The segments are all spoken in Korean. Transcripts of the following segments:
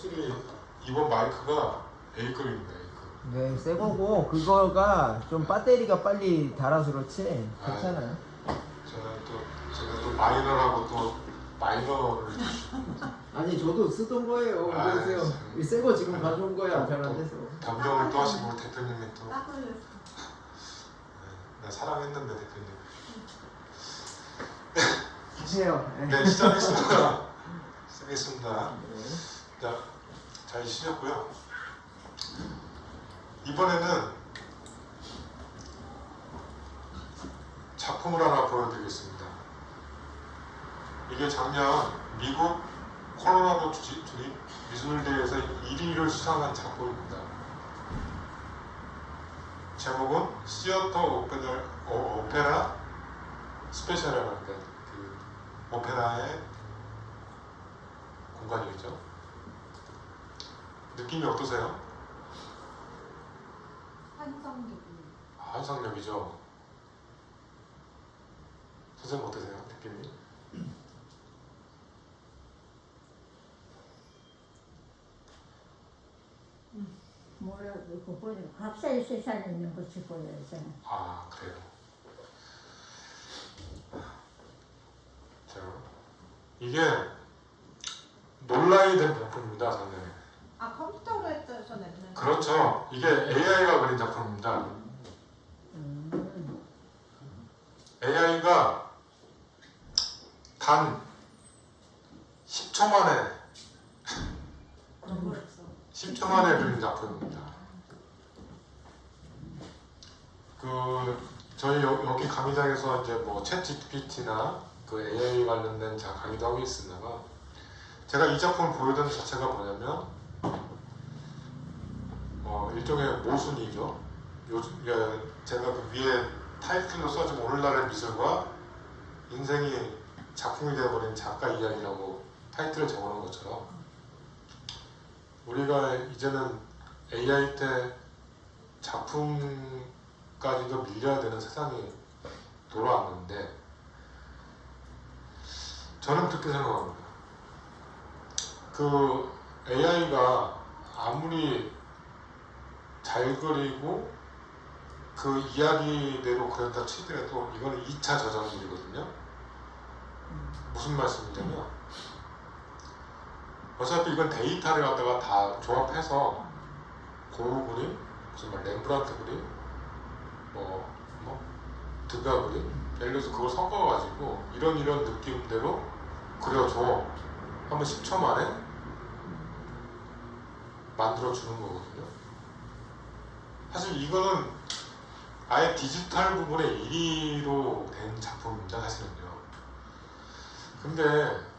확실히 이번 마이크가 A급입니다. A급. 네, 새 거고 그거가 좀 배터리가 빨리 닳아서 그렇지 괜찮아요. 제가 또 마이너라고 또 마이너를 아니 저도 쓰던 거예요. 그러세요. 이 새 거 지금 가져온 거야. 잘 안 돼서. 변경을 또 하시고 대표님이 또 딱 걸렸어. 나 사랑했는데 대표님. 하세요. 네, 시작했습니다. 시작했습니다. 자, 잘 쉬셨고요. 이번에는 작품을 하나 보여드리겠습니다. 이게 작년 미국 콜로라도 주립 미술대회에서 1위를 수상한 작품입니다. 제목은 시어터 오페라 스페셜이라고 합니다. 그 오페라의 공간이겠죠. 느낌이 어떠세요? 환상적이죠. 선생님 어떠세요? 느낌이? 뭐라고 그 보면 갑자기 세상에 있는 것이 보여요. 저는. 아, 그래요. 자, 이게 논란이 된 작품입니다, 작년에. 아 컴퓨터로 했다셨네. 그렇죠. 이게 AI가 그린 작품입니다. AI가 단 10초 만에 10초 만에 그린 작품입니다. 저희 여기 강의장에서 이제 뭐 챗GPT나 그 AI 관련된 강의도 하고 있습니다만, 제가 이 작품을 보여드린 자체가 뭐냐면 일종의 모순이죠. 제가 그 위에 타이틀로 써진 오늘날의 미술과 인생이 작품이 되어버린 작가 이야기라고 타이틀을 적어놓은 것처럼, 우리가 이제는 AI 때 작품까지도 밀려야 되는 세상이 돌아왔는데, 저는 그렇게 생각합니다. 그 AI가 아무리 잘 그리고 그 이야기대로 그렸다 치더라도 이거는 2차 저작물이거든요. 무슨 말씀이냐면, 어차피 이건 데이터를 갖다가 다 조합해서 고루 그림, 무슨 말 렘브란트 그림, 드가 그림, 예를 들어서 그걸 섞어가지고 이런 느낌대로 그려줘 하면 10초 만에 만들어주는 거거든요. 사실 이거는 아예 디지털 부분의 1위로 된 작품입니다, 사실은요. 근데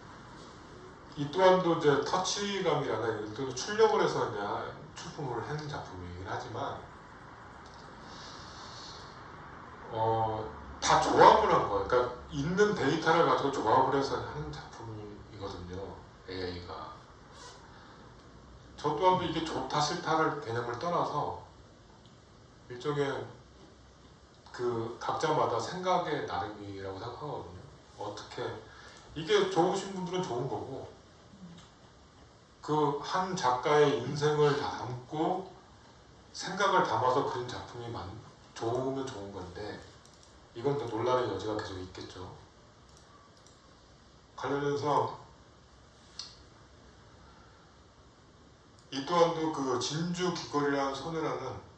이 또한도 이제 터치감이라나 이런 또 출력을 해서 그냥 출품을 한 작품이긴 하지만, 다 조합을 한 거예요. 그러니까 있는 데이터를 가지고 조합을 해서 하는 작품이거든요, AI가. 저 또한도 이게 좋다 싫다를 개념을 떠나서 일종의 그 각자마다 생각의 나름이라고 생각하거든요. 어떻게 이게 좋으신 분들은 좋은 거고, 그 한 작가의 인생을 다 담고 생각을 담아서 그린 작품이 좋으면 좋은 건데, 이건 또 논란의 여지가 계속 있겠죠. 관련해서 이 또한도 그 진주 귀걸이라는 손해라는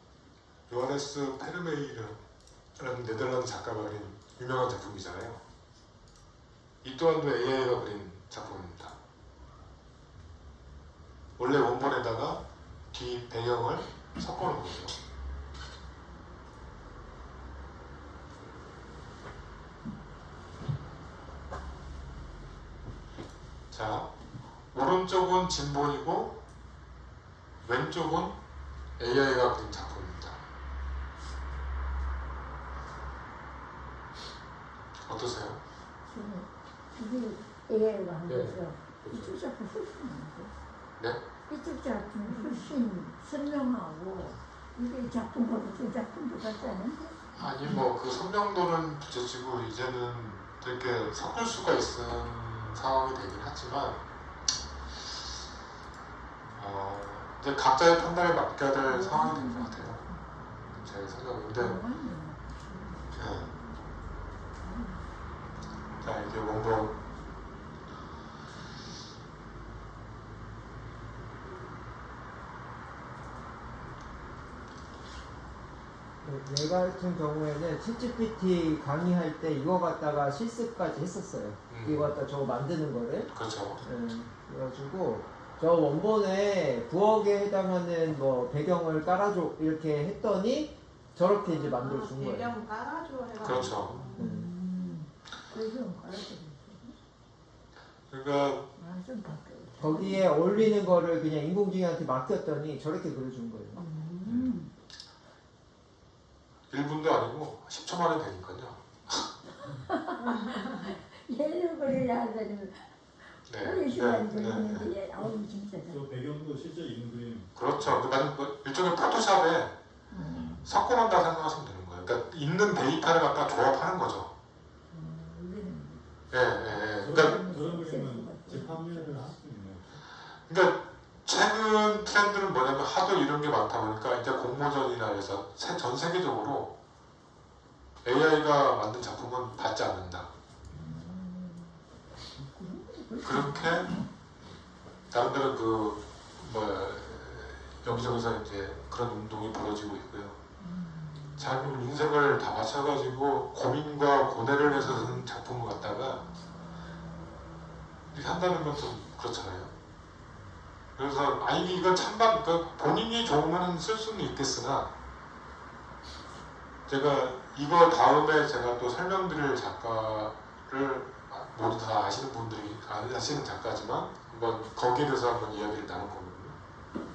요하네스 페르메이르라는 네덜란드 작가가 그린 유명한 작품이잖아요. 이 또한도 AI가 그린 작품입니다. 원래 원본에다가 뒤 배경을 섞어놓은 거죠. 자, 오른쪽은 진본이고 왼쪽은 AI가 그린 작품입니다. 어떠세요? 이게 AI가 한 네. 거죠. 이쪽 작품 훨씬 많고. 네? 이쪽 작품 훨씬 선명하고, 이게 작품하고 저 작품도 같지 않은데? 아니 그 선명도는 둘째치고 이제는 되게 섞을 수가 있는 상황이 되긴 하지만, 이제 각자의 판단에 맡겨야 될 상황이 된 것 같아요. 제 생각인데, 네. 자 이게 원본 내가 같은 경우에는 챗GPT 강의할 때 이거 갖다가 실습까지 했었어요. 이거 갖다 저거 만드는 거를. 그렇죠. 그래가지고 저 원본에 부엌에 해당하는 뭐 배경을 깔아줘 이렇게 했더니 저렇게 이제 만들어 준 거예요. 배경 깔아줘 해가지고. 그렇죠. 그래서 알았어. 그러니까 좀 바뀌어. 거기에 어울리는 거를 그냥 인공지능한테 맡겼더니 저렇게 그려준 거예요. 1분도 아니고 10초 만에 되니까요. 얘를 그리려 하더니 네. 우리 시간 걸리는데 아우 진짜. 저 배경도 실제 있는 그림. 그렇죠. 그 일종의 포토샵에 섞어놓는다 생각하시면 되는 거예요. 그러니까 있는 데이터를 갖다 조합하는 거죠. 예, 예, 예. 그러니까 저런 그림은 재판매를 할 수 있나요? 그러니까 최근 트렌드는 뭐냐면 하도 이런 게 많다 보니까 이제 공모전이나 해서 전 세계적으로 AI가 만든 작품은 받지 않는다. 그렇게 나름대로 그 여기저기서 이제 그런 운동이 벌어지고 있고요. 자기 인생을 다 바쳐가지고 고민과 고뇌를 해서 쓰는 작품을 갖다가 이렇게 한다는 건 좀 그렇잖아요. 그래서 아니 이건 찬반 그러니까 본인이 좋으면 쓸 수는 있겠으나 제가 이거 다음에 제가 또 설명드릴 작가를 모두 다 아시는 분들이 아시는 작가지만 한번 거기에 대해서 한번 이야기를 나눌 거거든요.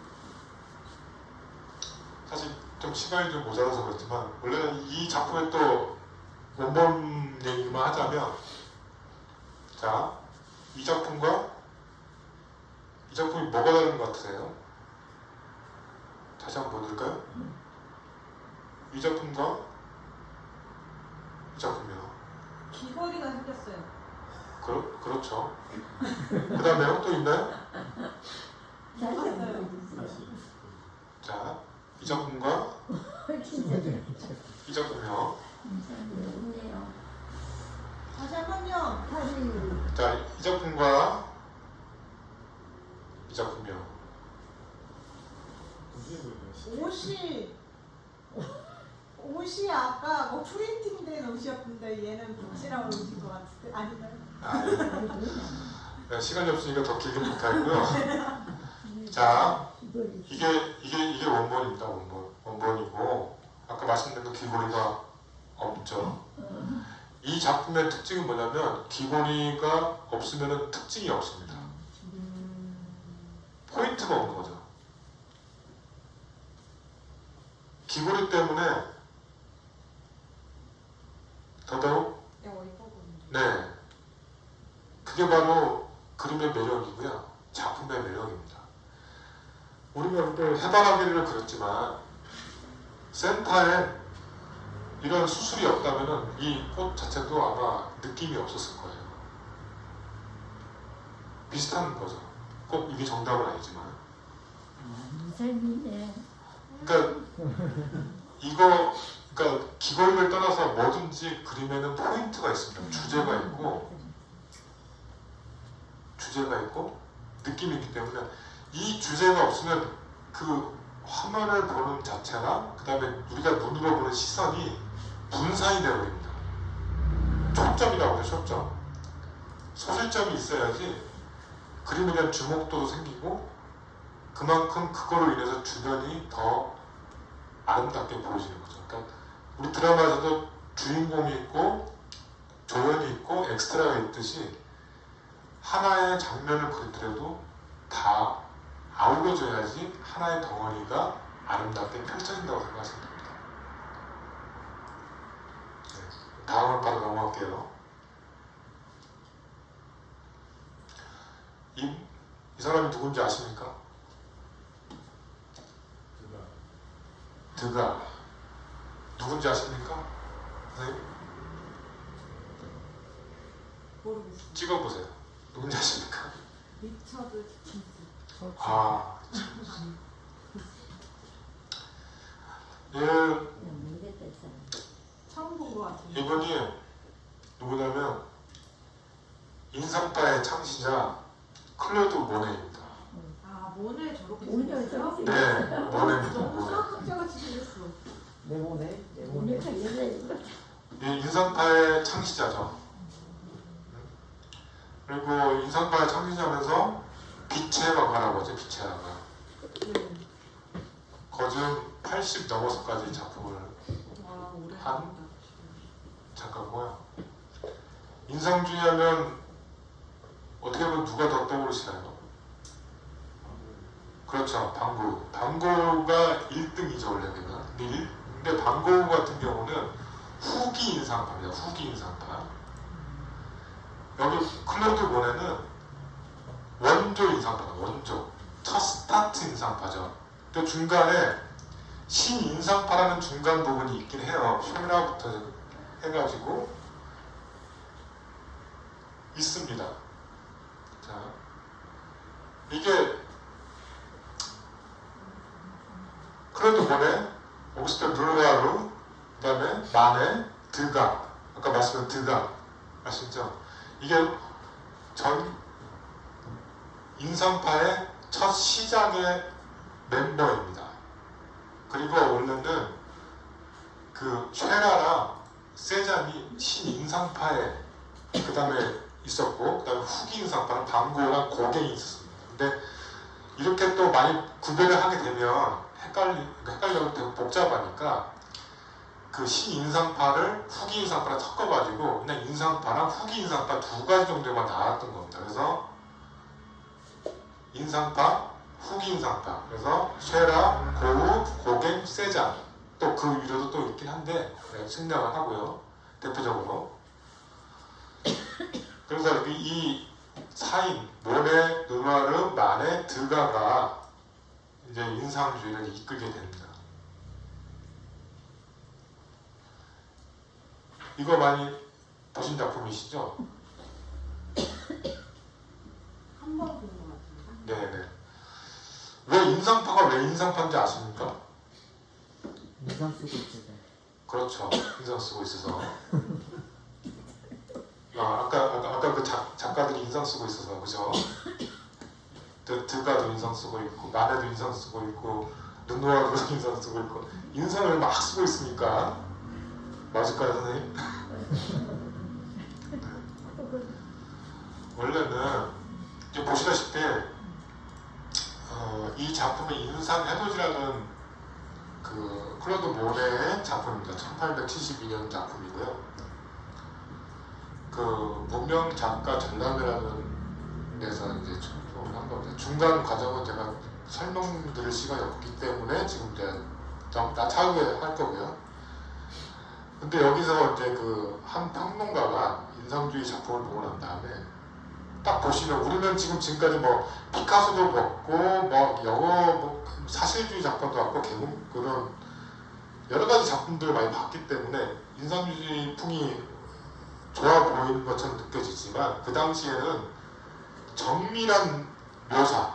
사실 좀 시간이 좀 모자라서 그렇지만 원래는 이 작품의 또 원본 얘기만 하자면 자, 이 작품과 이 작품이 뭐가 다른 것 같으세요? 다시 한번 보여드릴까요? 이 작품과 이 작품이요. 귀걸이가 생겼어요. 그렇죠. 그 다음에 또 있나요? 다시. 자, 이 작품과 이 작품이요. 다시 한 번요. 자, 이 작품과 이 작품이요. 옷이 아까 뭐 프린팅된 옷이었는데 얘는 북지랑 옷인 것 같은데 아닌가요? 네, 시간이 없으니까 더 길게 못하고요. 자, 이게 원본입니다. 원본이고 아까 말씀드린 그 귀걸이가 없죠. 이 작품의 특징은 뭐냐면 귀걸이가 없으면 특징이 없습니다. 포인트가 없는 거죠. 귀걸이 때문에 더더욱 네, 그게 바로 그림의 매력이고요. 작품의 매력입니다. 우리가 또 해바라기를 그렸지만 센터에 이런 수술이 없다면 이 꽃 자체도 아마 느낌이 없었을 거예요. 비슷한 거죠. 꼭 이게 정답은 아니지만. 그러니까 그러니까 귀걸이를 떠나서 뭐든지 그림에는 포인트가 있습니다. 주제가 있고 느낌이 있기 때문에 이 주제가 없으면 그 화면을 보는 자체나 그 다음에 우리가 눈으로 보는 시선이 분산이 되어버립니다. 초점이라고 해요. 초점. 소실점이 있어야지 그림에 대한 주목도도 생기고 그만큼 그거로 인해서 주변이 더 아름답게 보여지는 거죠. 그러니까 우리 드라마에서도 주인공이 있고 조연이 있고 엑스트라가 있듯이 하나의 장면을 그리더라도 다 아우러져야지 하나의 덩어리가 아름답게 펼쳐진다고 생각하시면 됩니다. 네, 다음을 바로 넘어갈게요. 이 사람이 누군지 아십니까? 드가 누군지 아십니까? 선생님? 모르겠어요. 찍어보세요. 누군지 아십니까? 리처드 디킨스. 아, 얘 모르겠다 했잖아. 처음 본 것 같은데. 이분이 누구냐면 인상파의 창시자 클로드 모네입니다. 아 모네 저렇게 모네 생겼어요? 저렇게 네, 모네입니다. 너무 모네. 수학학자같이 생겼어. 네모네. 네모네. 모니까 얘네 이 인상파의 창시자죠. 그리고 인상파의 창시자면서 빛의 화가라고 하죠. 빛의 화가. 네. 거진 80 넘어서까지 작품을 와 오래 한? 한다. 작가고요. 인상주의 하면 어떻게 보면 누가 더 떠오르시나요? 그렇죠. 방구. 방구가 1등이죠 원래는. 근데 방구 같은 경우는 후기 인상파입니다. 후기 인상파. 여기 클로드 모네는 원조 인상파다. 원조. 첫 스타트 인상파죠. 또 중간에 신인상파라는 중간 부분이 있긴 해요. 쉐라부터 해가지고 있습니다. 자, 이게 클로드 모네, 오구스테 르누아르, 그 다음에 마네, 드가, 아까 말씀드린 드가 아시죠? 이게 전 인상파의 첫 시작의 멤버입니다. 그리고 원래는 그 쉐라랑 세잔이 신인상파에 그 다음에 있었고 그 다음에 후기 인상파는 방고랑 고갱이 있었습니다. 근데 이렇게 또 많이 구별을 하게 되면 헷갈려도 되게 복잡하니까 그 신인상파를 후기 인상파랑 섞어가지고 그냥 인상파랑 후기 인상파 두 가지 정도만 나왔던 겁니다. 그래서 인상파, 후기 인상파. 그래서 쉐라, 고우, 고갱, 세잔. 또 그 위로도 또 있긴 한데 생략을 하고요. 대표적으로. 그래서 이 사인 모네, 르누아르, 마네, 드가가 이제 인상주의를 이끌게 됩니다. 이거 많이 보신 작품이시죠? 한 번 본 것 같은데. 네네. 왜 인상파가 왜 인상파인지 아십니까? 인상 쓰고 있어요. 그렇죠. 인상 쓰고 있어서. 아까 그 작가들이 인상 쓰고 있어서 그죠? 드가도 인상 쓰고 있고 마네도 인상 쓰고 있고 르누아르도 인상 쓰고 있고 인상을 막 쓰고 있으니까 맞을까요 선생님? 원래는 이제 보시다시피 이 작품의 인상 해돋이라는 그 클로드 모네의 작품입니다. 1872년 작품이고요. 그 무명 작가 전람회라는 데서 이제 한 겁니다. 중간 과정은 제가 설명드릴 시간이 없기 때문에 지금 이제 차후에 할 거고요. 근데 여기서 이제 그 한 평론가가 인상주의 작품을 보고 난 다음에 딱 보시면 우리는 지금까지 뭐 피카소도 봤고 뭐 영어 뭐 사실주의 작품도 봤고 그런 여러 가지 작품들을 많이 봤기 때문에 인상주의 풍이 좋아 보이는 것처럼 느껴지지만 그 당시에는 정밀한 묘사,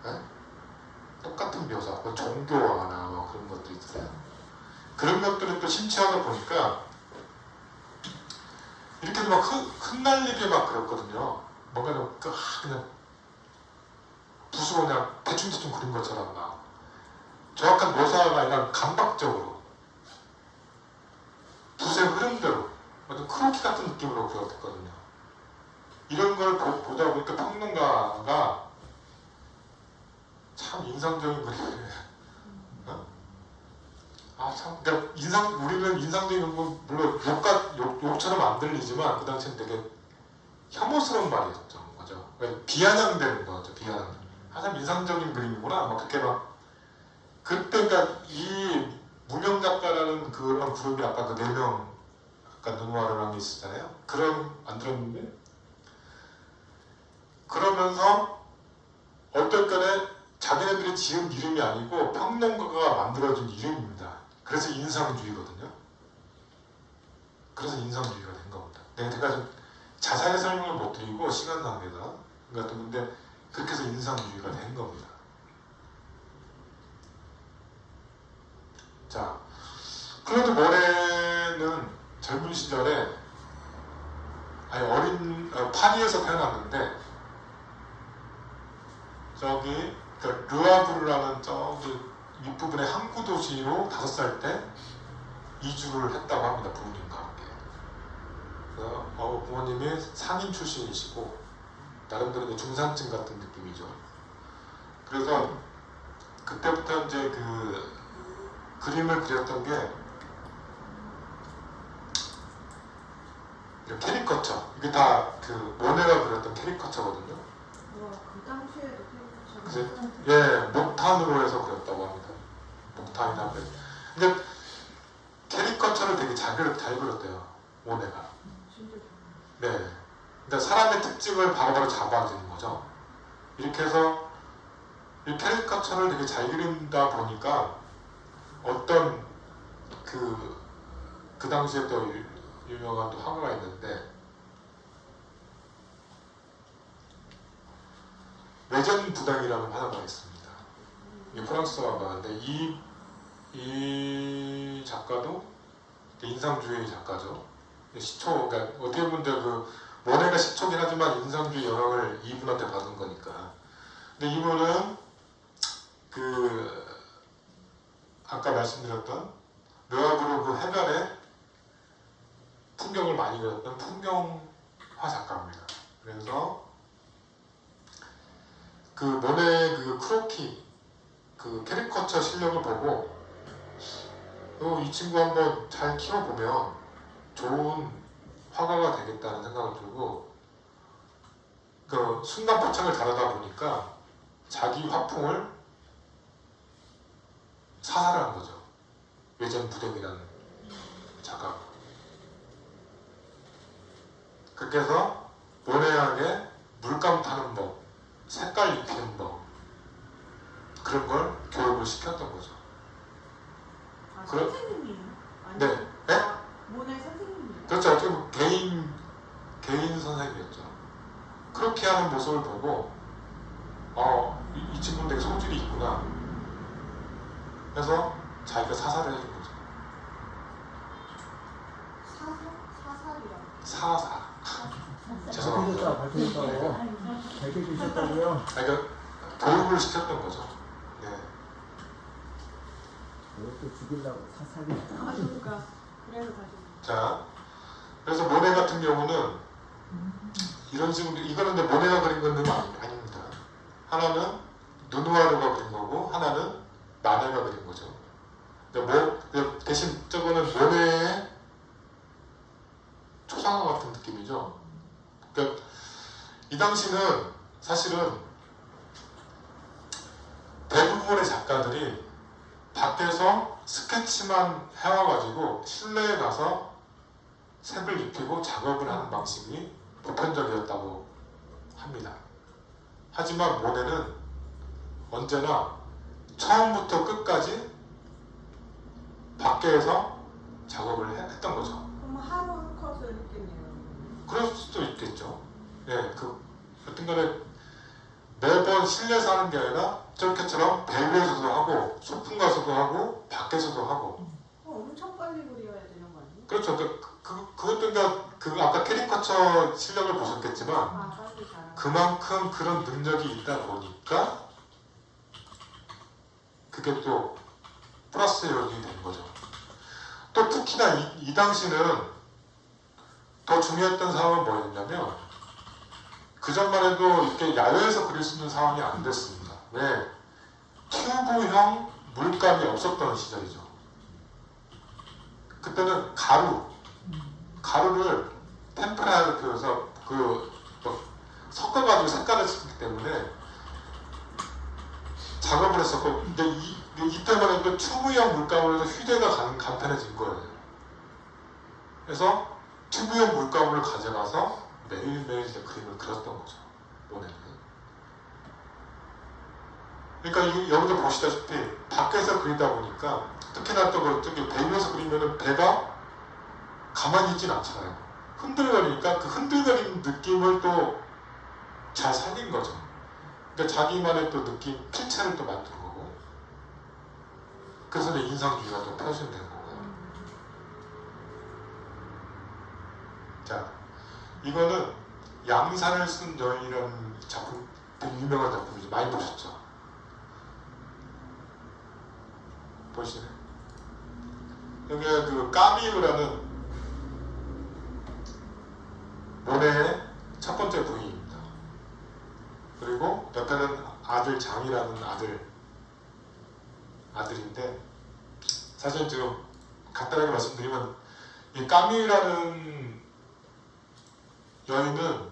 네? 똑같은 묘사, 뭐 종교화나 뭐 그런 것도 있어요. 그런 것들을 또 심취하다 보니까 이렇게 막 흩날리게 막 그랬거든요. 뭔가 좀 그냥 붓으로 그냥 대충대충 그린 것처럼 막 정확한 묘사가 아니라 감각적으로 붓의 흐름대로 완전 크로키 같은 느낌으로 그렸거든요. 이런 걸 보다 보니까 평론가가 참 인상적인 그림을 그러니까 우리는 인상적인 건 물론 욕처럼 안 들리지만 그 당시엔 되게 혐오스러운 말이었죠. 맞아. 그러니까 비아냥되는 거죠. 비아냥. 참 인상적인 그림이구나. 막 그렇게 막 그때 그러니까 이 무명 작가라는 그런 그룹이 아까 그 4명 아까 르누아르랑 있었잖아요. 그런 안 들었는데 그러면서 어떨 때는 자기네들이 지은 이름이 아니고 평론가가 만들어준 이름입니다. 그래서 인상주의거든요. 그래서 인상주의가 된 겁니다. 제가 좀 자세하게 설명을 못 드리고 시간 낭비다. 그러니까 근데 그렇게 해서 인상주의가 된 겁니다. 자, 클로드 모네는 젊은 시절에 파리에서 태어났는데 저기 르와브르라는 저기 윗부분의 항구 도시로 5살 때 이주를 했다고 합니다. 부모님과 함께. 그래서 부모님이 상인 출신이시고 나름대로 이제 중산층 같은 느낌이죠. 그래서 그때부터 이제 그 그림을 그렸던 게 이런 캐리커처. 이게 다 그 모네가 그렸던 캐리커처거든요. 그 당시에도 그래서 목탄으로 해서 그렸다고 합니다. 목탄이나 그래. 근데 캐리커처를 되게 잘 그렸대요. 모네가. 진짜 네. 그러니까 사람의 특징을 바로바로 잡아주는 거죠. 이렇게 해서 이 캐리커처를 되게 잘 그린다 보니까 어떤 그 당시에 또 유명한 또 화가가 있는데 외전 부당이라는 화가가 있습니다. 이 프랑스 화가인데 이 작가도 인상주의 작가죠. 시초, 그러니까 어떻게 보면 그 모네가 시초긴 하지만 인상주의 영향을 이분한테 받은 거니까. 근데 이분은 그 아까 말씀드렸던 르와브르 그 해변에 풍경을 많이 그렸던 풍경화 작가입니다. 그래서 그 모네의 그 크로키, 그 캐리커처 실력을 보고 이 친구 한번 잘 키워보면 좋은 화가가 되겠다는 생각을 들고 그 순간 포착을 잘하다 보니까 자기 화풍을 사살한 거죠. 외전 부대이라는 작가가. 그렇게 해서 모네에게 물감 타는 법, 색깔 입히는 법 그런 걸 교육을 시켰던 거죠. 선생님이에요? 네. 네? 모네 선생님이에요? 그렇죠. 어떻게 보면 개인 선생님이었죠. 그렇게 하는 모습을 보고 이 친구는 되게 소질이 있구나. 그래서 자기가 사살을 해준 거죠. 사살이라고. 사살. 죄송합니다. 밝혀졌다고. 밝혀주셨다고요? 그러니까 교육을 시켰던 거죠. 네. 이것도 죽이려고 사살이. 그러니까 그래서 다시. 자, 그래서 모네 같은 경우는 이런 식으로 이거는 근데 모네가 그린 건 아닙니다. 하나는 누누아르가 그린 거고 하나는 마네가 그린 거죠. 근데 대신 저거는 모네의 초상화 같은 느낌이죠. 그러니까 이 당시는 사실은 대부분의 작가들이 밖에서 스케치만 해와가지고 실내에 가서 색을 입히고 작업을 하는 방식이 보편적이었다고 합니다. 하지만 모네는 언제나 처음부터 끝까지 밖에서 작업을 했던 거죠. 그럼 하루 한 컷을 했겠네요. 그럴 수도 있겠죠. 예, 여튼간에 매번 실내에서 하는 게 아니라 저렇게처럼 배우에서도 하고 소풍 가서도 하고 밖에서도 하고. 엄청 빨리 그려야 되는 거 아니에요? 그렇죠. 그것도 그러니까 아까 캐리커처 실력을 보셨겠지만 빨리 잘하고. 그만큼 그런 능력이 있다 보니까 그게 또 플러스 요인이 된 거죠. 또 특히나 이 당시는 더 중요했던 상황은 뭐였냐면 그 전만 해도 이렇게 야외에서 그릴 수 있는 상황이 안 됐습니다. 왜? 튜브형 물감이 없었던 시절이죠. 그때는 가루를 템프라해서 섞어가지고 색깔을 쓰기 때문에 작업을 했었고, 근데 이때만 해도 튜브형 물감으로 해서 휴대가 간편해진 거예요. 그래서 튜브형 물감을 가져가서 매일매일 이제 그림을 그렸던 거죠. 모네는. 그러니까 여기도 보시다시피 밖에서 그리다 보니까 특히나 또 저기 배우에서 그리면은 배가 가만히 있진 않잖아요. 흔들거리니까 그 흔들거리는 느낌을 또 잘 살린 거죠. 그러니까 자기만의 또 느낌, 필체를 또 만든 거고. 그래서 이제 인상주의가 또 표현된 거고요. 자, 이거는 양산을 쓴 여인이라는 작품, 되게 유명한 작품이죠. 많이 보셨죠? 보시네. 여기가 그 까미유라는 모네의 첫 번째 부인입니다. 그리고 옆에는 아들 장이라는 아들인데, 사실 지금 간단하게 말씀드리면 이 까미유라는 여인은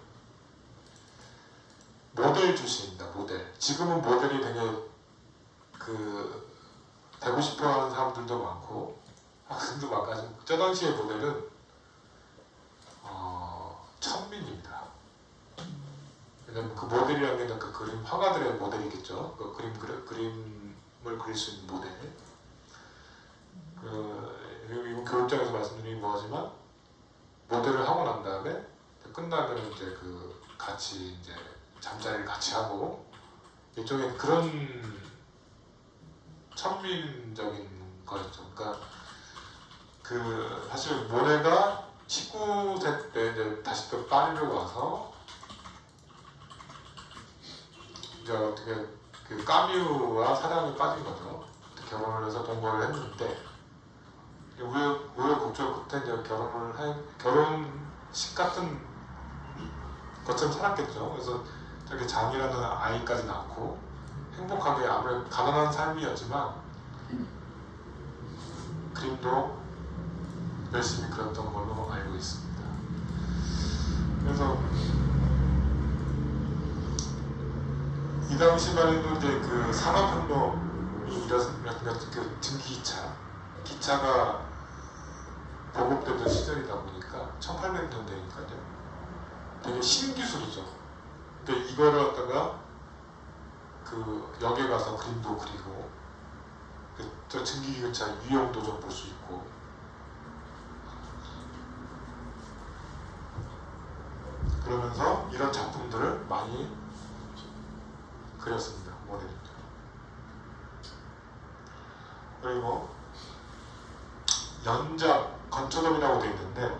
모델 출신입니다. 모델. 지금은 모델이 되게 되고 싶어하는 사람들도 많고 학생도 많고, 저 당시의 모델은 천민입니다. 왜냐면 그 모델이라는 게 그 그림 화가들의 모델이겠죠. 그 그림을 그릴 수 있는 모델. 이건 교육장에서 말씀드리긴 뭐하지만 모델을 하고 난 다음에 끝나면 이제 같이 이제 잠자리를 같이 하고 일종의 그런 천민적인 거였죠. 그러니까 사실 모네가 19세 때 이제 다시 또 파리를 와서 이제 어떻게 까뮤와 사랑에 빠진 거죠. 결혼을 해서 동거를 했는데 우여곡절 끝에 이제 결혼식 같은 것처럼 살았겠죠. 그래서 저렇게 장이라는 아이까지 낳고 행복하게 아무래도 가난한 삶이었지만 그림도 열심히 그렸던 걸로 알고 있습니다. 그래서 이 당시만 해도 이제 산업혁명이 일어났던 기차가 보급되던 시절이다 보니까 1800년대니까요. 되게 신기술이죠. 그러니까 이거를 갖다가 역에 가서 그림도 그리고 저 증기기차 유형도 좀 볼 수 있고 그러면서 이런 작품들을 많이 그렸습니다. 모델들. 그리고 연작 건초dom이라고 되어 있는데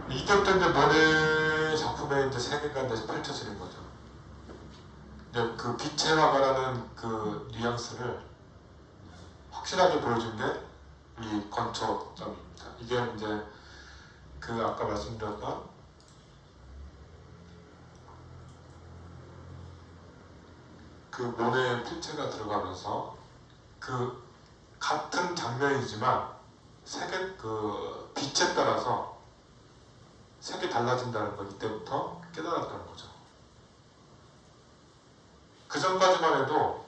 이때부터 이제 모네 작품의 이제 세계가 이제 펼쳐지는 거죠. 이제 그 빛의 화가라는 그 뉘앙스를 확실하게 보여준 게 이 건초dom입니다. 이게 이제 아까 말씀드렸던 모네의 필체가 들어가면서 같은 장면이지만 빛에 따라서 색이 달라진다는 걸 이때부터 깨달았다는 거죠. 그 전까지만 해도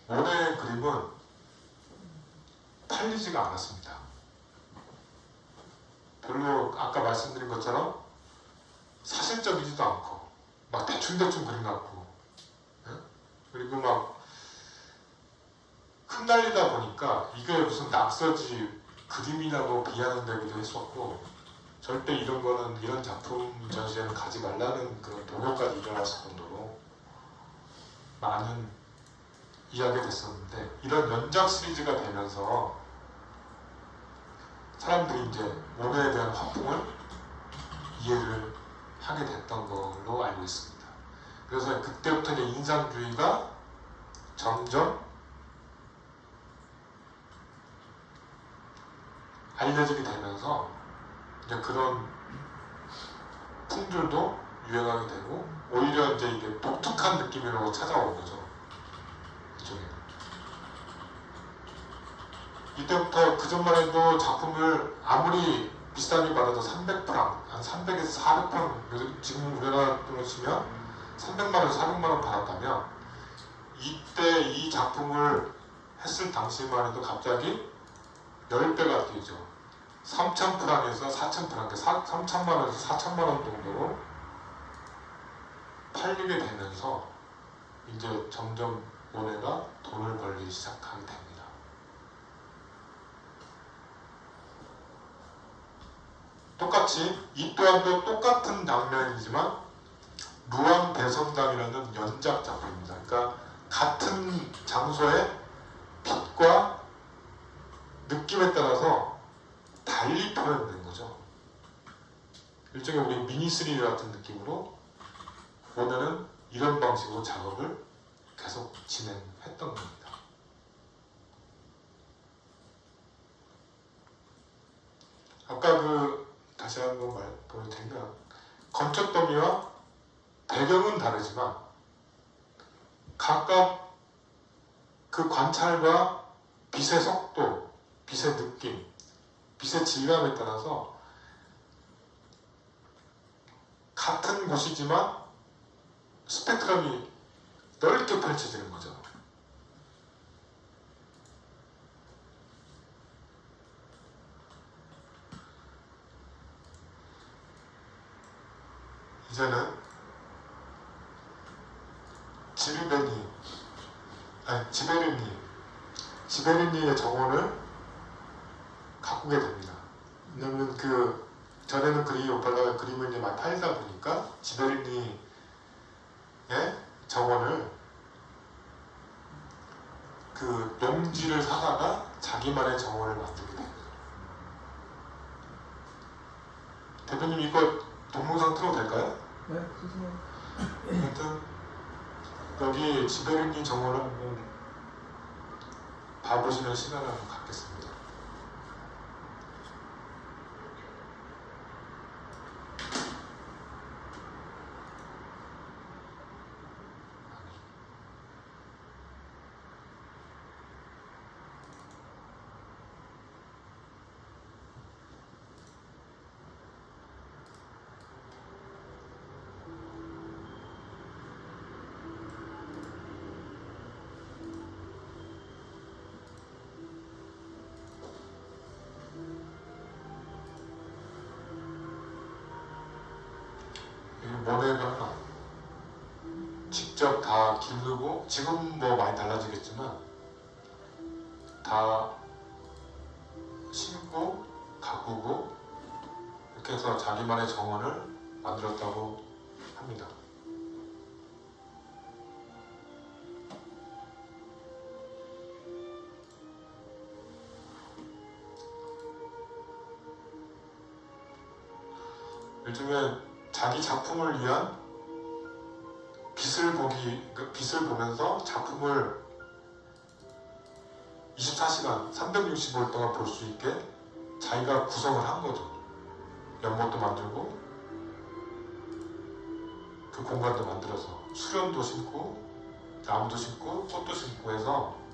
모네의 그림은 팔리지가 않았습니다. 별로 아까 말씀드린 것처럼 사실적이지도 않고 막 대충대충 그림 같고 그리고 막 흩날리다 보니까 이게 무슨 낙서지 그림이라고 비하는되기도 했었고 절대 이런 작품 전시회는 가지 말라는 그런 동요까지 일어났을 정도로 많은 이야기가 됐었는데 이런 연작 시리즈가 되면서 사람들이 이제 모네에 대한 화풍을 이해를 하게 됐던 걸로 알고 있습니다. 그래서 그때부터 이제 인상주의가 점점 알려지게 되면서 이제 그런 풍들도 유행하게 되고 오히려 이제 이게 독특한 느낌으로 찾아온 거죠. 이쪽에는. 이때부터 그 전만 해도 작품을 아무리 비싸게 받아도 300프랑, 한 300에서 400프랑, 지금 우리나라 돈으로 치면 300만원에서 400만원 받았다면 이때 이 작품을 했을 당시만 해도 갑자기 10배가 뛰죠. 3,000프랑에서 4,000프랑, 3,000만원에서 4,000만원 정도로 팔리게 되면서 이제 점점 모네가 돈을 벌기 시작하게 됩니다. 똑같이 이 또한도 똑같은 장면이지만 루앙 대성당이라는 연작 작품입니다. 그러니까 같은 장소의 빛과 느낌에 따라서 달리 표현된 거죠. 일종의 우리 미니3D 같은 느낌으로 오늘은 이런 방식으로 작업을 계속 진행했던 겁니다. 아까 다시 한번 보여드리면 건축 더미와 배경은 다르지만 각각 그 관찰과 빛의 속도, 빛의 느낌, 빛의 질감에 따라서 같은 곳이지만 스펙트럼이 넓게 펼쳐지는 거죠. 이제는 지베르니의 정원을 가꾸게 됩니다. 왜냐면 전에는 오팔라가 그림을 이제 많이 팔다 보니까 지베르니의 정원을 농지를 사다가 자기만의 정원을 만들게 됩니다. 대표님 이거 동영상 틀어도 될까요? 네, 주세요. 하여튼 여기 지베르니 정원을 한번 봐보시는 시간을 한번 갖겠습니다. 모네가 직접 다 기르고 지금 뭐 많이 달라지겠지만 다 심고 가꾸고 이렇게 해서 자기만의 정원을 만들었다고 합니다. 일종의 자기 작품을 위한 빛을 보면서 작품을 24시간 365일 동안 볼 수 있게 자기가 구성을 한 거죠. 연못도 만들고 그 공간도 만들어서 수련도 심고 나무도 심고 꽃도 심고 해서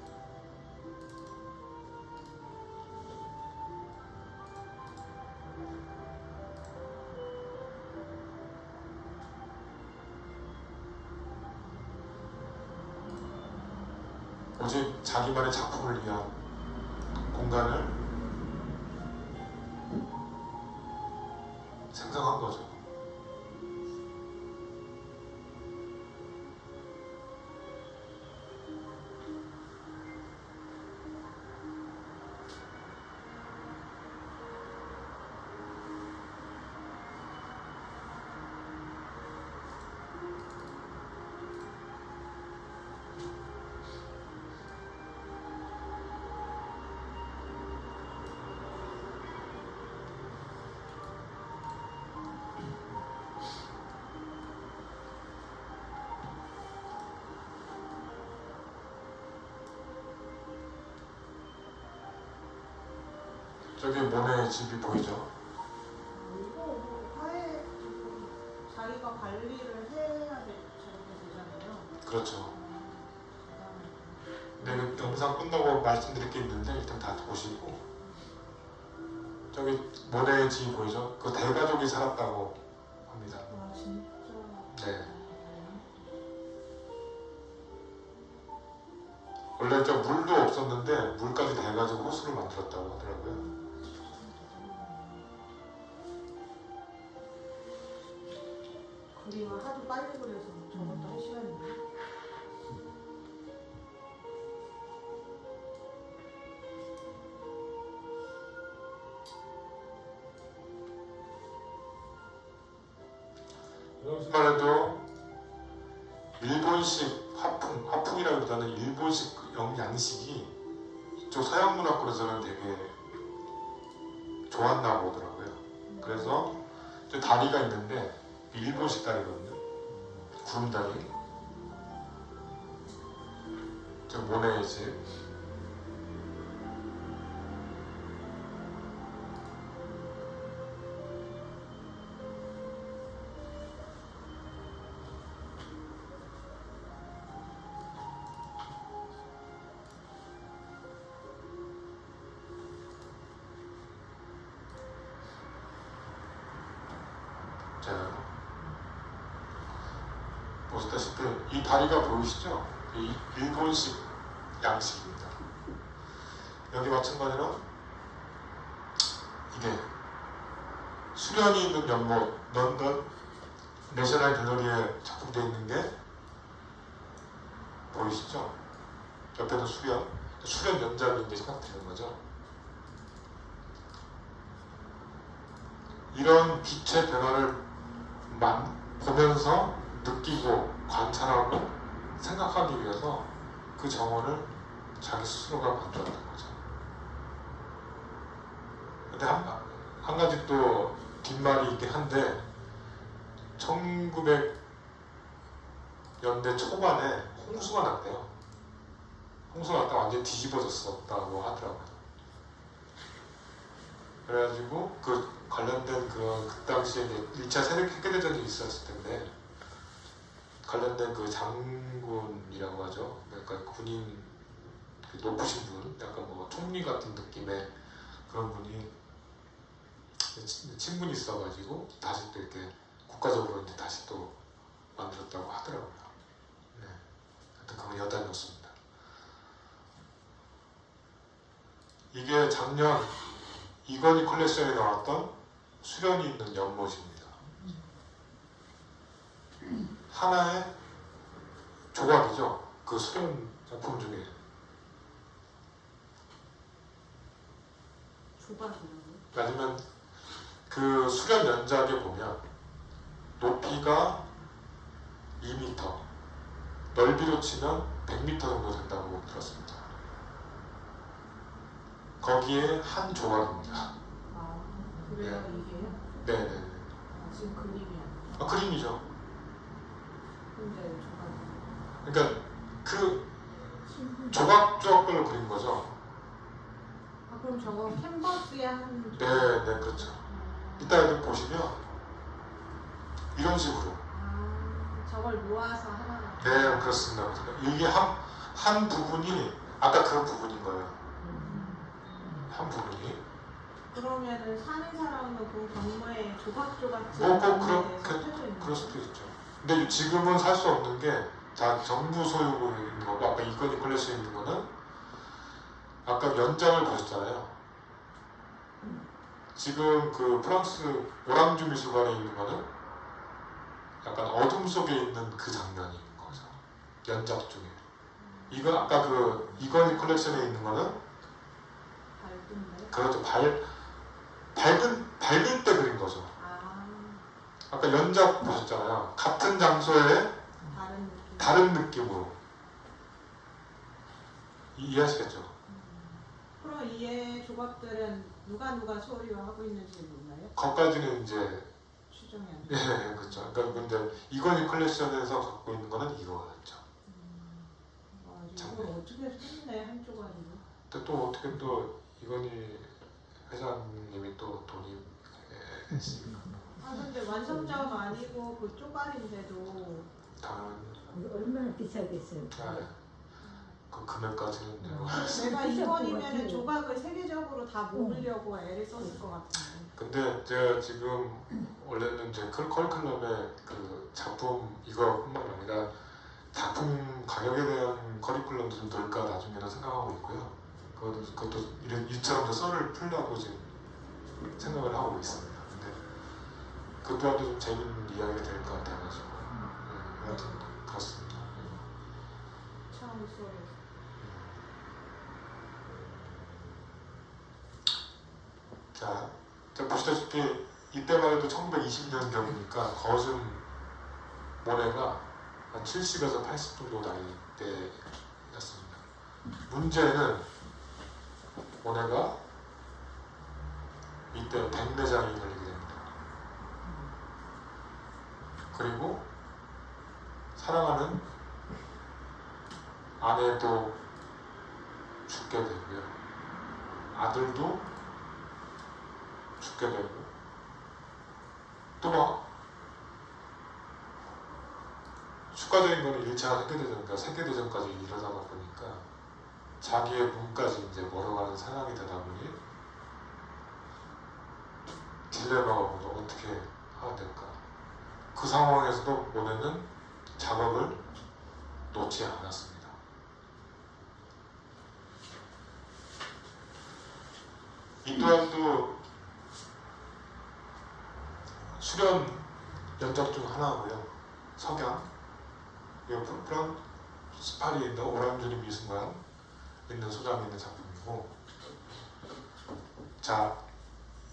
오직 자기만의 작품을 위한 공간을 생성한 거죠. 저기 모네 집이 보이죠? 이거 화해 자기가 관리를 해야 저렇게 되잖아요. 그렇죠. 근데 영상 끝나고 말씀드릴 게 있는데 일단 다 보시고 저기 모네 집이 보이죠? 그 대가족이 살았다고 합니다. 와 진짜. 네. 원래 저 물도 없었는데 물까지 대가지고 호수를 만들었다고 하더라고요. 그림을 하도 빨리 그려서 저것도 할 시간이 없네. 여기서만 해도 일본식 화풍이라기보다는 일본식 양식이 이쪽 서양 문화권에서는 되게 좋았나 보더라고요. 그래서 저 다리가 있는데 일본식 다리거든요. 구름다리. 저 모네의 집. 자, 보시다시피 이 다리가 보이시죠? 이 일본식 양식입니다. 여기 마찬가지로 이게 수련이 있는 연못 런던 내셔널 갤러리에 작품되어 있는 게 보이시죠? 옆에도 수련 연작이 이제 생각되는 거죠. 이런 빛의 변화를 보면서 느끼고 관찰하고 생각하기 위해서 그 정원을 자기 스스로가 만들었던 거죠. 근데 한 가지 또 뒷말이 있긴 한데 1900년대 초반에 홍수가 났대요. 홍수가 났다 완전히 뒤집어졌었다고 하더라고요. 그래가지고 그 관련된 그 당시에 이제 2차 세계대전이 있었을 텐데 관련된 그 장군이라고 하죠. 그러니까 군인 그 높으신 분, 약간 뭐 총리 같은 느낌의 그런 분이 친분이 있어가지고 다시 또 이렇게 국가적으로 이제 다시 또 만들었다고 하더라고요. 네, 하여튼 그건 여담이었습니다. 이게 작년 이건희 컬렉션에 나왔던 수련이 있는 연못입니다. 하나의 조각이죠. 그 수련 작품 중에. 조각이라고? 아니면 그 수련 연작에 보면 높이가 2m, 넓이로 치면 100m 정도 된다고 들었습니다. 거기에 한 조각입니다. 아, 그래요 이게요? 네네. 아, 지금 그림이 아니에요. 아, 그림이죠. 근데 조각. 그러니까 그 조각별로 그린 거죠. 아 그럼 저거 캔버스에 한 네, 그렇죠. 이따 여기 보시면 이런 식으로. 아 저걸 모아서 하나. 네, 그렇습니다. 이게 한 부분이 아까 그 부분인 거예요. 한 부분이. 그러면은 산에 살아오는 그 경마에 조각조각 뭐 지은 꼭 경우에 대해서 그렇게 펴져 있는 그럴 수도 있죠. 근데 지금은 살 수 없는 게 다 정부 소유로 있는 거고 아까 이건희 컬렉션에 있는 거는 아까 연장을 보셨잖아요. 지금 그 프랑스 오랑주 미술관에 있는 거는 약간 어둠 속에 있는 그 장면인 거죠. 연작 중에. 이건 아까 그 이건희 컬렉션에 있는 거는 밝은데. 그렇죠. 밝을 때 그린 거죠. 아 아까 연작 보셨잖아요. 같은 장소에 다른 느낌. 다른 느낌으로. 이해하시겠죠? 그럼 이에 조각들은 누가 소유하고 있는지 몰라요? 거기까지는 이제 추정이 안 돼. 네, 그렇죠. 그러니까 근데 이건희 컬렉션에서 갖고 있는 거는 이거였죠. 아, 이걸 어떻게 했네 한 조각이로. 근데 또 어떻게 또 이건희 회장님이 또 돈이 있으니까 아 근데 완성자가 아니고 그 쪼가리인데도 당연 얼마나 비싸겠어요. 그 금액까지는 내가 내가 이번이면은 조각을 세계적으로 다 모으려고 애를 썼을 것 같은데. 근데 제가 지금 원래는 이제 커리큘럼에 그 작품 이거뿐만 아니라 작품 가격에 대한 커리큘럼도 좀 넣을까 나중에는 생각하고 있고요. 그것도 이처럼 썰을 풀려고 지금 생각을 하고 있습니다. 근데 그 또한도 좀 재밌는 이야기가 될 것 같아가지고 하여튼 그렇습니다. 참 소리. 자 보시다시피 이때만 해도 1920년 경이니까 거즘 모네가 한 70에서 80 정도 나이 때였습니다. 문제는 모네가 이때 백내장이 걸리게 됩니다. 그리고 사랑하는 아내도 죽게 되고요. 아들도 죽게 되고 또 막 추가적인 거는 1차 세계대전과 세계대전까지 이러다가 보니까 자기의 몸까지 이제 멀어가는 상황이 되다 보니 딜레마가 오면서 어떻게 해야 될까. 그 상황에서도 모네는 작업을 놓지 않았습니다. 이 또한도 수련 연작 중 하나고요. 석양, 프랑 스파리에 있는 오랑주리 미술관 있는 소장에 있는 작품이고, 자,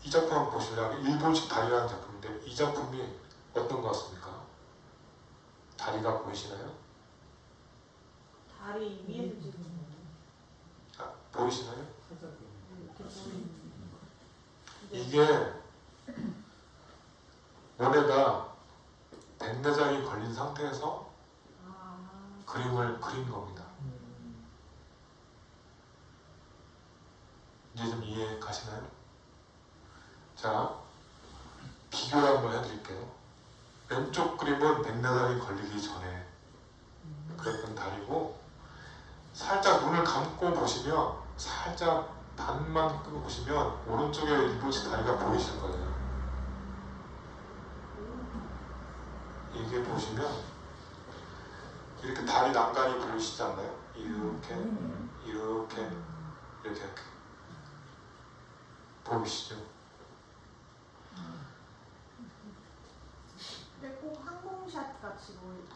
이 작품 한번 보시려면 일본식 다리라는 작품인데 이 작품이 어떤 것 같습니까? 다리가 보이시나요? 다리 위에서 찍은 거. 아, 보이시나요? 살짝 이렇게 보이는 이게 모네가 백내장이 걸린 상태에서 그림을 그린 겁니다. 이제 좀 이해 가시나요? 자, 비교를 한번 해드릴게요. 왼쪽 그림은 백내장이 걸리기 전에 그랬던 다리고, 살짝 눈을 감고 보시면, 살짝 반만 끄고 보시면 오른쪽에 일본식 다리가 보이실 거예요. 이게 보시면 이렇게 다리 난간이 보이시지 않나요? 이렇게 이렇게 이렇게 보이시죠? 근데 꼭 항공샷 같이 보이고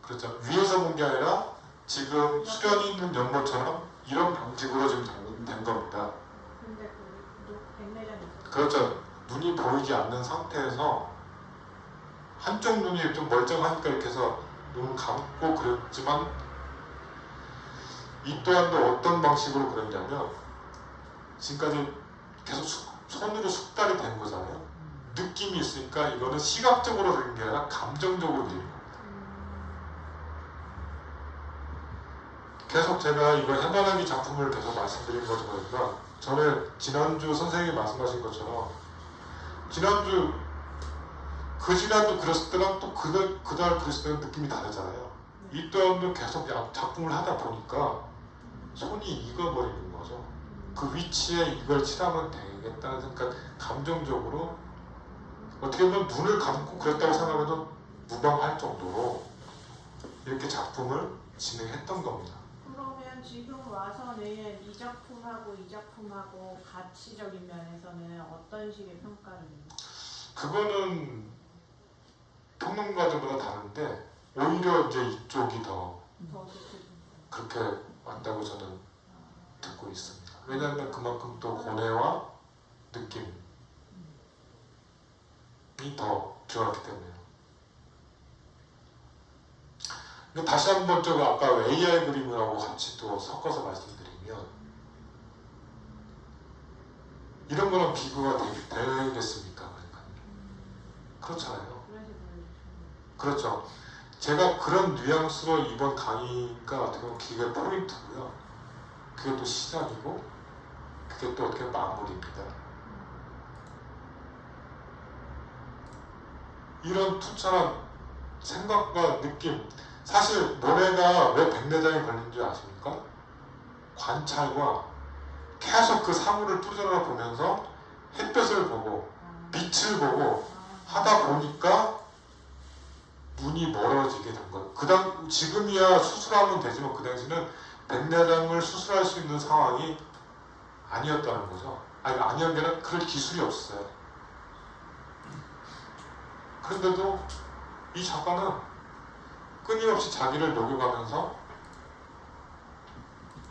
그렇죠. 위에서 본 게 아니라 지금 수련이 있는 연못처럼 이런 방식으로 지금 된 겁니다. 근데 그 백내장이 있어요. 그렇죠. 눈이 보이지 않는 상태에서 한쪽 눈이 좀 멀쩡하니까 이렇게 해서 눈을 감고 그렸지만, 이 또한도 어떤 방식으로 그렸냐면 지금까지 계속 손으로 숙달이 된 거잖아요. 느낌이 있으니까 이거는 시각적으로 그린 게 아니라 감정적으로 그린 겁니다. 계속 제가 이거 해바라기 작품을 계속 말씀드린 거죠. 그러니까 저는 지난주 선생님이 말씀하신 것처럼 지난주 그 지난주 그렸을 때랑 또 그날 그렸을 때는 느낌이 다르잖아요. 이 또한도 계속 작품을 하다 보니까 손이 익어버리는 거죠. 그 위치에 이걸 칠하면 되겠다는 생각, 감정적으로 어떻게 보면 눈을 감고 그렸다고 생각해도 무방할 정도로 이렇게 작품을 진행했던 겁니다. 그러면 지금 와서는 이 작품하고 이 작품하고 가치적인 면에서는 어떤 식의 평가를 해요? 그거는 평론가들보다 다른데 오히려 이제 이쪽이 더 더 좋게 그렇게 왔다고 저는 듣고 있습니다. 왜냐하면 그만큼 또 고뇌와 느낌이 더 들어갔기 때문에요. 근데 다시 한번 저 아까 AI 그림하고 같이 또 섞어서 말씀드리면, 이런 거랑 비교가 되겠습니까? 그러니까 그렇잖아요. 그렇죠. 제가 그런 뉘앙스로 이번 강의가 어떻게 보면 그게 포인트고요. 그게 또 시작이고, 그게 또 어떻게 마무리입니다. 이런 투철한 생각과 느낌, 사실 모네가 왜 백내장이 걸린 줄 아십니까? 관찰과 계속 그 사물을 뚜저러 보면서 햇볕을 보고 빛을 보고 하다 보니까 눈이 멀어지게 된 거예요. 지금이야 수술하면 되지만 그 당시는 백내장을 수술할 수 있는 상황이 아니었다는 거죠. 아니었는 게 아니라 그럴 기술이 없었어요. 그런데도 이 작가는 끊임없이 자기를 녹여가면서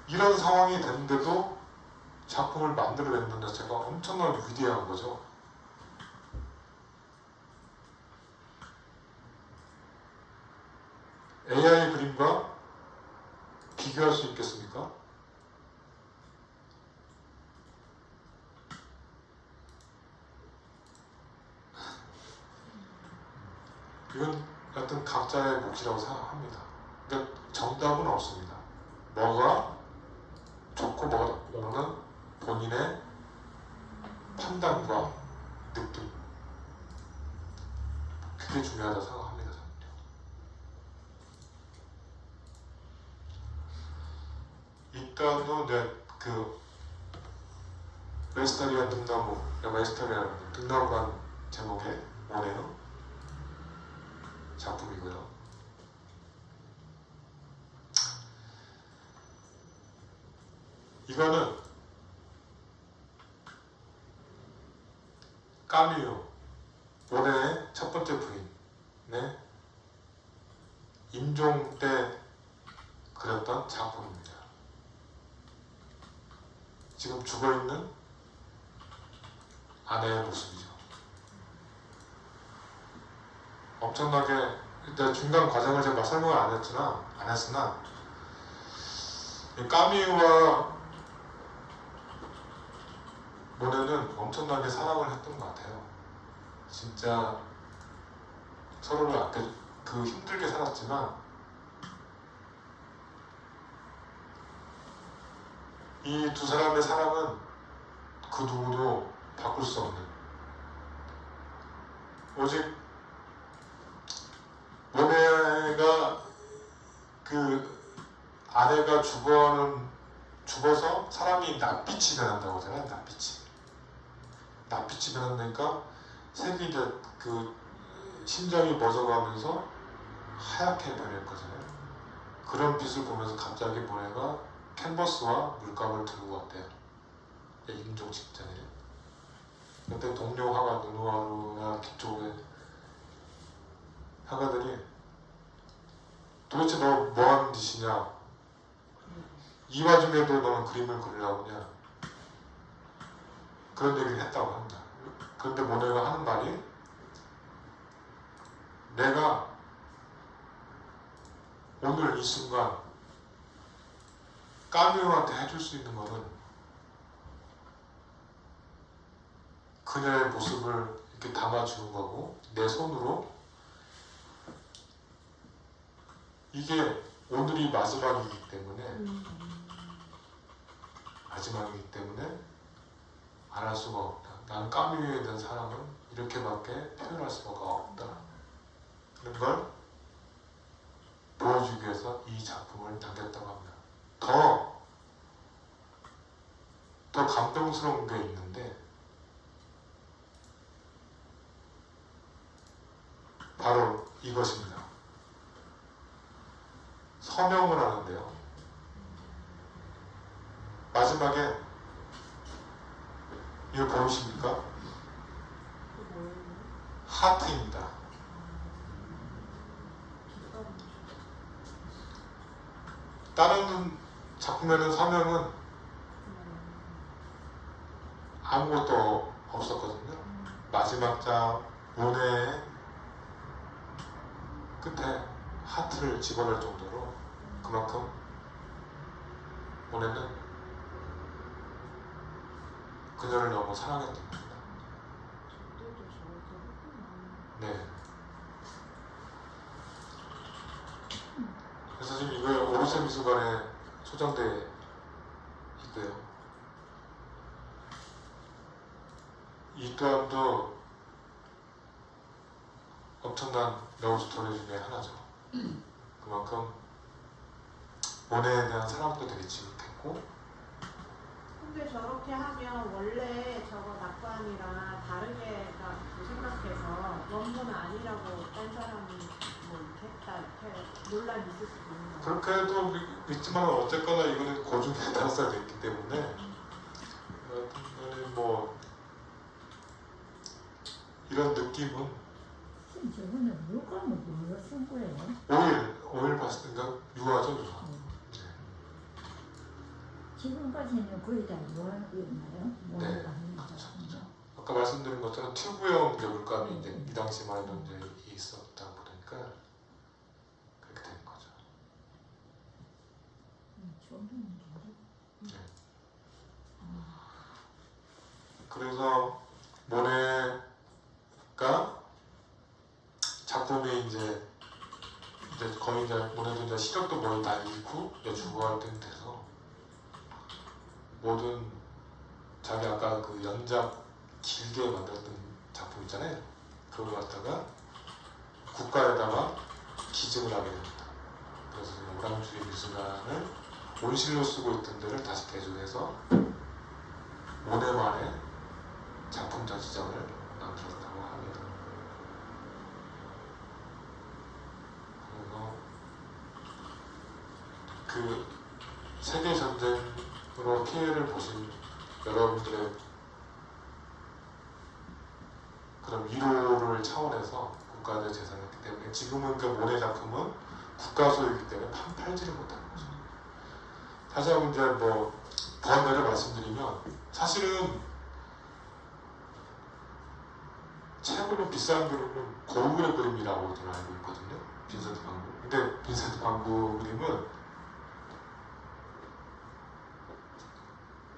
이런 상황이 됐는데도 작품을 만들어낸다는 자체가 엄청나게 위대한 거죠. AI 그림과 비교할 수 있겠습니까? 이건 하여튼 각자의 몫이라고 생각합니다. 그러니까 정답은 없습니다. 뭐가 좋고 뭐가 나쁘고는 본인의 판단과 느낌, 그게 중요하다고 생각합니다. 저는요. 일단은 그 웨스터리안 등나무, 웨스터리안 등나무란 제목의 모네요 작품이고요. 이거는 까뮤, 모네의 첫 번째 부인의 임종 때 그렸던 작품입니다. 지금 죽어있는 아내의 모습이죠. 엄청나게 일단 중간 과정을 제가 설명을 안 했으나 이 까뮤와 모네는 엄청나게 사랑을 했던 것 같아요. 진짜 서로를 아껴 힘들게 살았지만 이 두 사람의 사랑은 그 누구도 바꿀 수 없는, 오직 모네가 그 아내가 죽어서 사람이 낯빛이 변한다고 하잖아요. 낯빛이 변한다니까 색이 이제 그 심장이 멎어가면서 하얗게 변할 거잖아요. 그런 빛을 보면서 갑자기 모네가 캔버스와 물감을 들고 왔대요. 임종 직전에. 그때 동료 화가 누누아루나 그쪽의 화가들이 도대체 너 뭐하는 짓이냐, 이 와중에도 너는 그림을 그리려고 하냐, 그런 얘기를 했다고 합니다. 그런데 모네가 하는 말이, 내가 오늘 이 순간 까뮤한테 해줄 수 있는 것은 그녀의 모습을 이렇게 담아주는 거고, 내 손으로, 이게 오늘이 마지막이기 때문에 안 할 수가 없다. 나는 까뮤에 대한 사랑은 이렇게밖에 표현할 수가 없다. 그런 걸 보여주기 위해서 이 작품을 남겼다고 합니다. 더 감동스러운 게 있는데, 바로 이것입니다. 서명을 하는데요. 마지막에 이거 보이십니까? 하트입니다. 다른 작품에는 서명은 아무것도 없었거든요. 마지막 장 모네의 끝에 하트를 집어넣을 정도로 그만큼 모네는 그녀를 너무 사랑했던 겁니다. 네. 그래서 지금 이거 오르세 미술관에 소장돼 있고요. 이 또한도 엄청난 러브스토리 중에 하나죠. 그만큼 모네에 대한 사랑도 되게 지극했고, 근데 저렇게 하면 원래 저거 낙관이랑 다르게 생각해서 원본은 아니라고 딴 사람이 뭐 이렇게 했다 이렇게 논란이 있을 수도 있는 거예요. 그렇게도 있지만 어쨌거나 이거는 고증에 따라서 됐기 때문에 뭐 이런 느낌은 저거는 물감을 뭘로 쓴 거예요? 오일 봤으니까 유화죠, 유화. 지금까지는 거의 다 유화였나요? 네, 그렇죠, 그렇죠. 아까 말씀드린 것처럼 튜브형 이제 물감이 이제 이 당시만 해도 이제 있었다 보니까 그렇게 된 거죠. 네. 그래서 모네가 작품이 이제 이제 거의 이제 모네도 이제 시력도 거의 다 잃고 이제 죽어갈 때 돼서 모든 자기 아까 그 연작 길게 만들었던 작품 있잖아요. 그걸 갖다가 국가에다가 기증을 하게 됩니다. 그래서 오랑주의 미술관을 온실로 쓰고 있던 데를 다시 개조해서 모네만의 작품 전시장을 만들었다고 합니다. 그래서 그 세계 전쟁으로 피해를 보신 여러분들의 그런 위로를 차원해서 국가의 재산이었기 때문에 지금은 그 모네 작품은 국가 소유이기 때문에 팔지를 못하는 거죠. 다시 한번 이제 뭐 번뇌를 말씀드리면 사실은 최고로 비싼 그림은 고흐의 그림이라고 저는 알고 있거든요. 빈센트 반 고흐. 근데 빈센트 반 고흐 그림은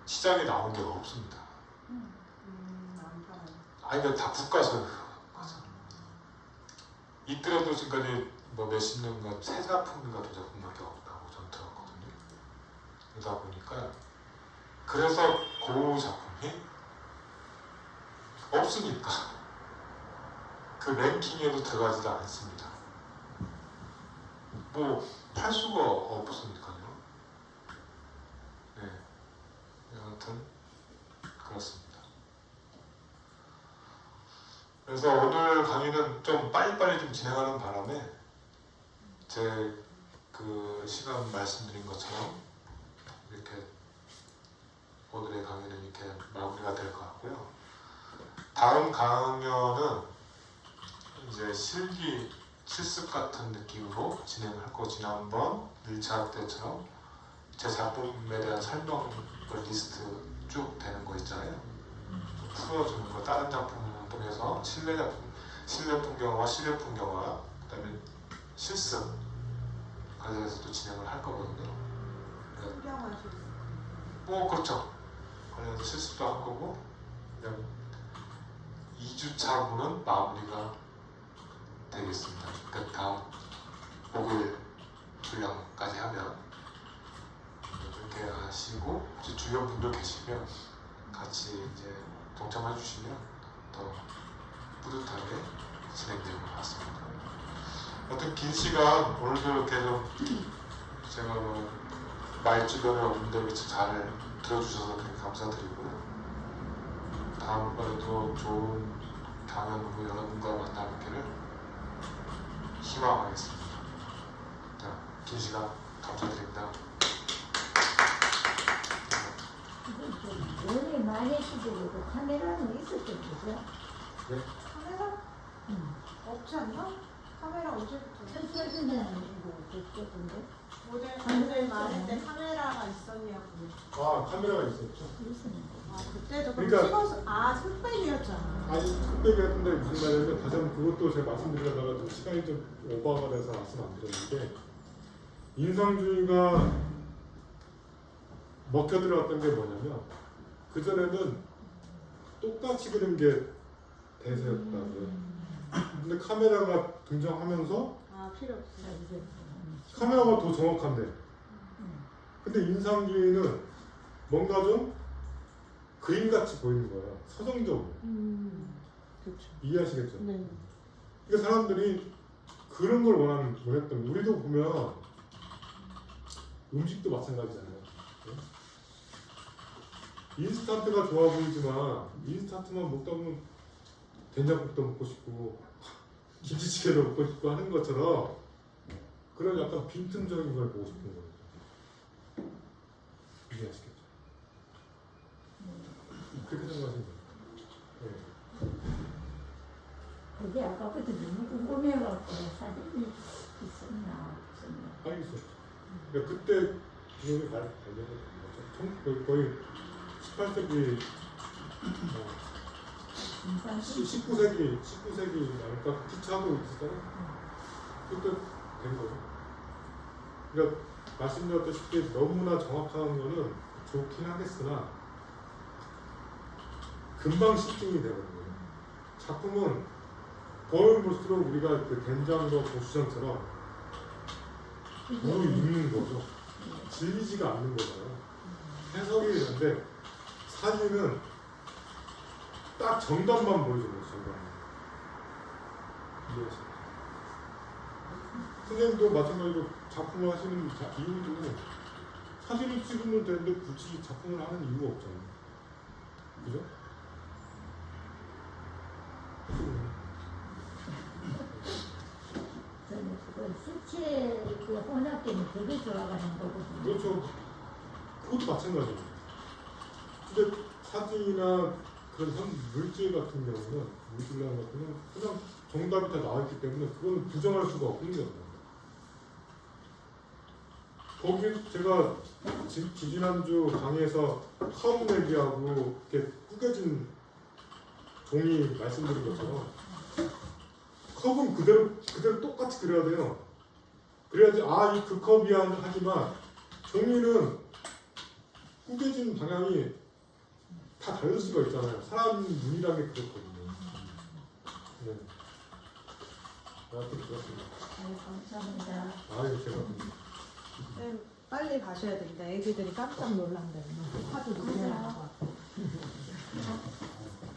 시장에 나온 게 없습니다. 안 팔아요. 아니 그러니까 다 국가 소유거죠. 있더라도 지금까지 뭐 몇십 년간 세 작품인가 두 작품밖에 없다고 전 들었거든요. 그러다 보니까 그래서 고흐 작품이 없으니까 그 랭킹에도 들어가지도 않습니다. 뭐 팔 수가 없으니까요. 네, 아무튼 그렇습니다. 그래서 오늘 강의는 좀 빨리빨리 좀 진행하는 바람에 제 그 시간 말씀드린 것처럼 이렇게 오늘의 강의는 이렇게 마무리가 될 것 같고요. 다음 강연은 이제 실기 실습 같은 느낌으로 진행을 할 거고 지난번 1차 때처럼 제 작품에 대한 설명 리스트 쭉 되는 거 있잖아요. 풀어주는 거 다른 작품을 통해서 실내 작품, 실내 풍경화, 실외 풍경화, 그다음에 실습 관련해서도 진행을 할 거거든요. 풍경하실 뭐 그렇죠. 관련해서 실습도 할 거고 그냥 2주차분은 마무리가 되겠습니다. 그러니까 다음 목요일 분량까지 하면 이렇게 하시고 혹시 주변 분들 계시면 같이 이제 동참해 주시면 더 뿌듯하게 진행될 것 같습니다. 여튼 긴 시간 오늘도 이렇게 좀 제가 뭐 말주변에 없는데 미처 잘 들어주셔서 되게 감사드리고요. 다음번에도 좋은 강연으로 여러분과 만나뵙기를 희망하겠습니다. 자, 긴 시간 감사드립니다. 원래 많이 시절에도 카메라는 있었던 거죠? 카메라? 응. 없지 않나? 카메라 언제부터? 천사진은 이거 됐던데? 모델 많을 때 카메라가 있었냐고요. 아 카메라가 있었죠. 있었는데. 아 그때도 그러니까- 찍어서 흑백이었잖아. 아니 흑백이 했는데 무슨 말이냐면 다시 한번 그것도 제가 말씀드리려다가 좀 시간이 좀 오버가 돼서 말씀 안 드렸는데 인상주의가 먹혀 들어갔던 게 뭐냐면 그 전에는 똑같이 그린 게 대세였다고요. 근데 카메라가 등장하면서 아 필요 없어. 카메라가 더 정확한데 근데 인상주의는 뭔가 좀 그림같이 보이는 거예요. 서정적으로. 그렇죠. 이해하시겠죠? 네. 그러니까 사람들이 그런 걸 원했던 거예요. 우리도 보면 음식도 마찬가지잖아요. 네? 인스턴트가 좋아 보이지만 인스턴트만 먹다 보면 된장국도 먹고 싶고 김치찌개도 먹고 싶고 하는 것처럼 그런 약간 빈틈적인 걸 보고 싶은 거예요. 이해하시겠죠? 그렇게 생각하시면 돼요. 네. 그게 아까부터 너무 궁금해갖고 사진이 있었나 없었나. 아니 있었죠. 그러니까 그때 기억이 발견된 거죠. 거의 18세기, 19세기 그러니까 기차도 있었잖아요. 그때 된 거죠. 그러니까 말씀드렸다시피 너무나 정확한 거는 좋긴 하겠으나 금방 실증이 되는 거예요. 작품은 거울 볼수록 우리가 그 된장과 고추장처럼 무르익는 거죠. 질리지가 않는 거잖아요. 해석이 되는데 사진은 딱 정답만 보여주는 거죠. 정답만. 이해하시죠? 선생님도 마찬가지로 작품을 하시는 이유도 사진을 찍으면 되는데 굳이 작품을 하는 이유가 없잖아요. 그죠? 저는 그 수채 그 혼합되면 되게 좋아가는 거거든요. 그렇죠. 그것도 마찬가지예요. 근데 사진이나 그런 물질 같은 경우는 물질량 같은 경우는 그냥 정답이 다 나와있기 때문에 그거는 부정할 수가 없는 거예요. 거기 제가 지지난주 강의에서 커브 내기하고 이렇게 구겨진 종이 말씀드린 것처럼 컵은 그대로 똑같이 그려야 돼요. 그래야지 이 그 컵이야 하지만 종이는 구겨진 방향이 다 다를 수가 있잖아요. 사람 눈이라는 게 그렇거든요. 네. 여하튼 그렇습니다. 네, 감사합니다. 이거 제가 쌤, 빨리 가셔야 됩니다. 애기들이 깜짝 놀란다요. 하도 놀라고.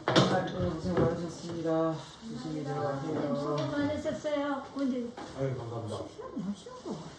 고생 많으셨습니다. 조심히 수고 들어가세요. 많으셨어요. 근데 아유 감사합니다. 시간이 하시는 거 같아요.